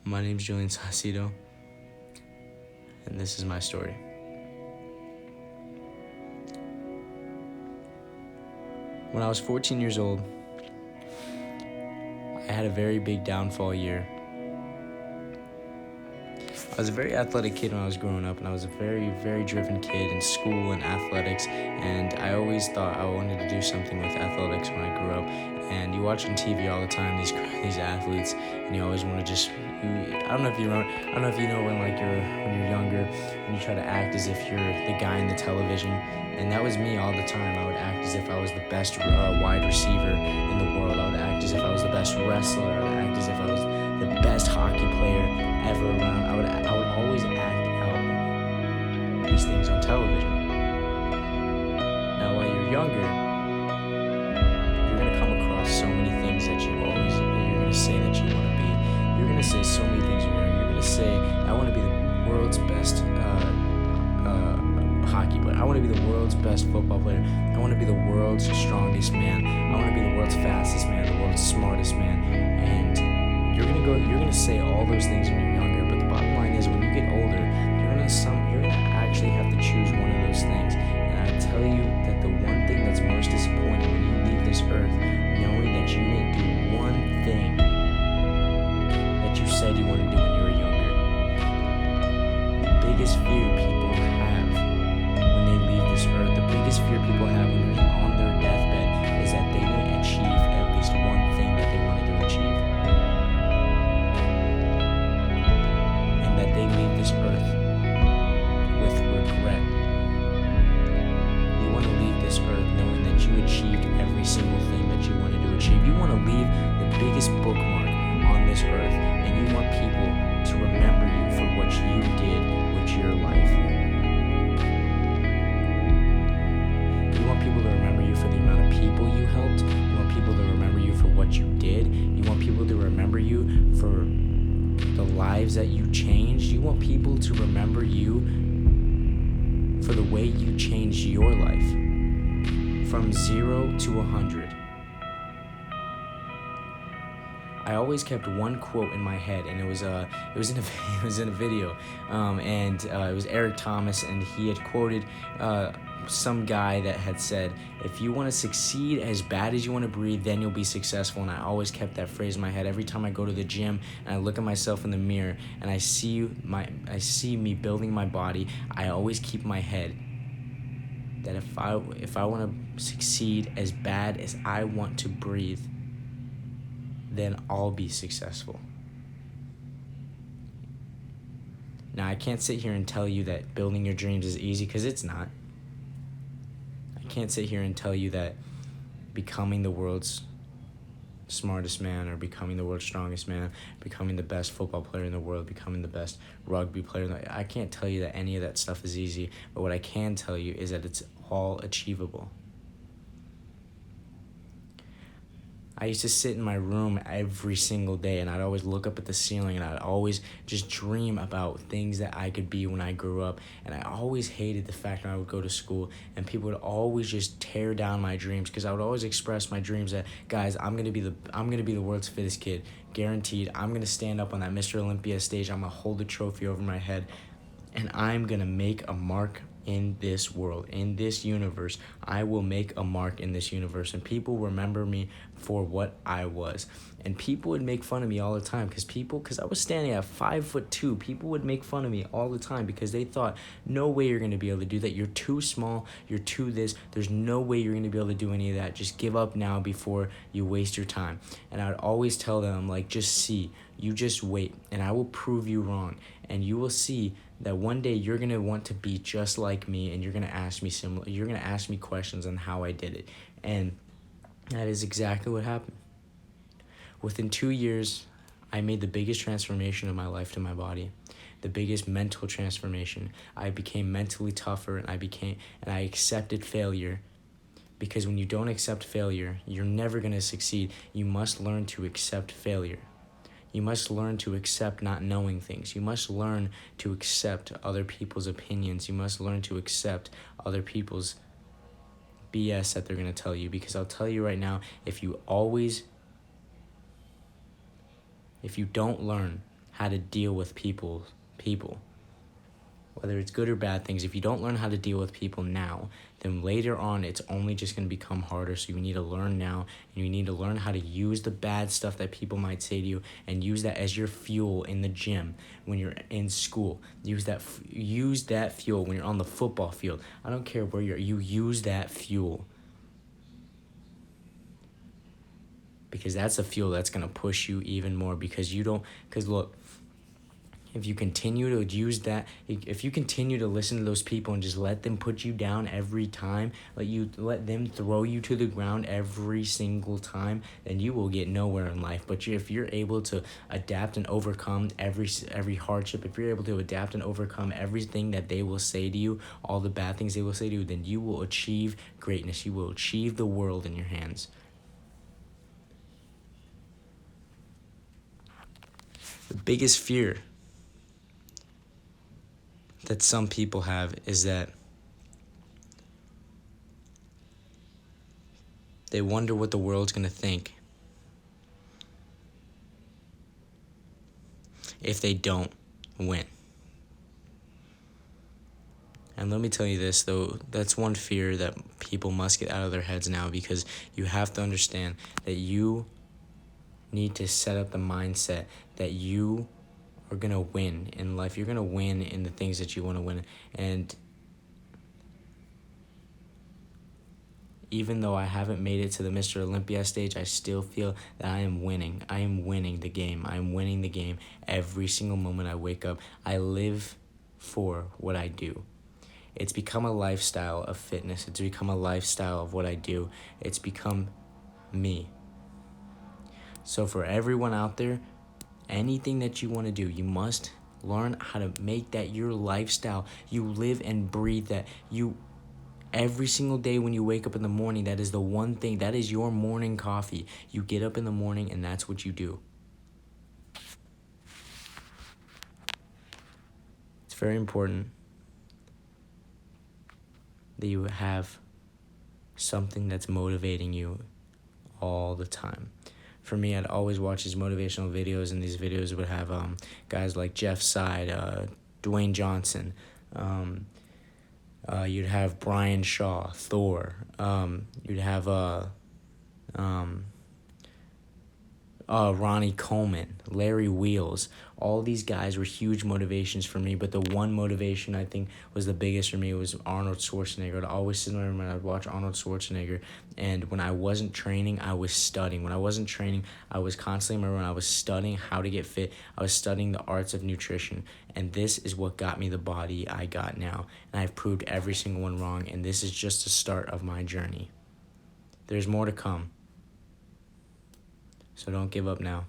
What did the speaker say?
My name's Julian Saucedo, and this is my story. When I was 14 years old, I had a very big downfall year. I was a very athletic kid when I was growing up, and I was a very, very driven kid in school and athletics, and I always thought I wanted to do something with athletics when I grew up. And you watch on TV all the time these athletes, and you always want to I don't know if you know when you're younger and you try to act as if you're the guy in the television, and that was me all the time. I would act as if I was the best wide receiver in the world. I would act as if I was the best wrestler. I would act as if I was the best hockey player ever around. I would always act out these things on television. Now, while you're younger, you're gonna come across so many things that you're gonna say that you want to be. You're gonna say so many things. You're gonna say, I want to be the world's best hockey player. I want to be the world's best football player. I want to be the world's strongest man. I want to be the world's fastest man, the world's smartest man. And you're gonna say all those things when you're younger. But the bottom line is, when you get older, you're gonna actually have to choose one of those things. And I tell you that the one thing that's most disappointing when you leave this earth, knowing that you didn't do one thing that you said you wanted to do when you were younger. The biggest fear people have when they leave this earth, the biggest fear people have when they're on their deathbed, is that they didn't achieve at least one thing that they wanted to achieve. And that they leave this earth with regret. You want to leave this earth knowing that you achieved every single thing that you wanted to achieve. You want to leave the biggest bookmark on this earth, and you want people to remember you for what you did with your life. You want people to remember you for the amount of people you helped. You want people to remember you for what you did. You want people to remember you for the lives that you changed. You want people to remember you for the way you changed your life from 0 to 100. I always kept one quote in my head, and it was in a video, and it was Eric Thomas, and he had quoted some guy that had said, if you want to succeed as bad as you want to breathe, then you'll be successful. And I always kept that phrase in my head every time I go to the gym and I look at myself in the mirror and I see me building my body. I always keep my head that if I want to succeed as bad as I want to breathe, then I'll be successful. Now, I can't sit here and tell you that building your dreams is easy, because it's not. I can't sit here and tell you that becoming the world's smartest man, or becoming the world's strongest man, becoming the best football player in the world, becoming the best rugby player in the world, I can't tell you that any of that stuff is easy. But what I can tell you is that it's all achievable. I used to sit in my room every single day, and I'd always look up at the ceiling, and I'd always just dream about things that I could be when I grew up. And I always hated the fact that I would go to school and people would always just tear down my dreams, because I would always express my dreams that, guys, I'm gonna be the world's fittest kid, guaranteed. I'm gonna stand up on that Mr. Olympia stage. I'm gonna hold the trophy over my head, and I'm gonna make a mark in this world, in this universe. I will make a mark in this universe, and people remember me for what I was. And people would make fun of me all the time, because I was standing at 5'2". People would make fun of me all the time because they thought, no way you're going to be able to do that. You're too small. You're too this. There's no way you're going to be able to do any of that. Just give up now before you waste your time. And I would always tell them, like, just see. You just wait, and I will prove you wrong. And you will see that one day you're going to want to be just like me, and you're going to ask me questions on how I did it. And that is exactly what happened. Within 2 years, I made the biggest transformation of my life to my body, the biggest mental transformation. I became mentally tougher, and I accepted failure. Because when you don't accept failure, you're never going to succeed. You must learn to accept failure. You must learn to accept not knowing things. You must learn to accept other people's opinions. You must learn to accept other people's BS that they're going to tell you. Because I'll tell you right now, if you don't learn how to deal with people. Whether it's good or bad things, if you don't learn how to deal with people now, then later on it's only just going to become harder. So you need to learn now, and you need to learn how to use the bad stuff that people might say to you and use that as your fuel in the gym when you're in school. Use that fuel when you're on the football field. I don't care where you use that fuel. Because that's the fuel that's going to push you even more, because look, if you continue to use that, if you continue to listen to those people and just let them put you down every time, let them throw you to the ground every single time, then you will get nowhere in life. But if you're able to adapt and overcome every hardship, if you're able to adapt and overcome everything that they will say to you, all the bad things they will say to you, then you will achieve greatness. You will achieve the world in your hands. The biggest fear that some people have is that they wonder what the world's going to think if they don't win. And let me tell you this, though, that's one fear that people must get out of their heads now, because you have to understand that you need to set up the mindset that you are going to win in life. You're going to win in the things that you want to win. And even though I haven't made it to the Mr. Olympia stage, I still feel that I am winning. I am winning the game. I am winning the game every single moment I wake up. I live for what I do. It's become a lifestyle of fitness. It's become a lifestyle of what I do. It's become me. So for everyone out there, anything that you want to do, you must learn how to make that your lifestyle. You live and breathe that. Every single day when you wake up in the morning, that is the one thing, that is your morning coffee. You get up in the morning and that's what you do. It's very important that you have something that's motivating you all the time. For me, I'd always watch these motivational videos, and these videos would have guys like Jeff Seid, Dwayne Johnson. You'd have Brian Shaw, Thor. You'd have Ronnie Coleman, Larry Wheels. All these guys were huge motivations for me, but the one motivation I think was the biggest for me was Arnold Schwarzenegger. I'd always sit there and I'd watch Arnold Schwarzenegger, and when I wasn't training, I was studying. When I wasn't training, I was constantly, when I was studying how to get fit, I was studying the arts of nutrition, and this is what got me the body I got now, and I've proved every single one wrong, and this is just the start of my journey. There's more to come. So don't give up now.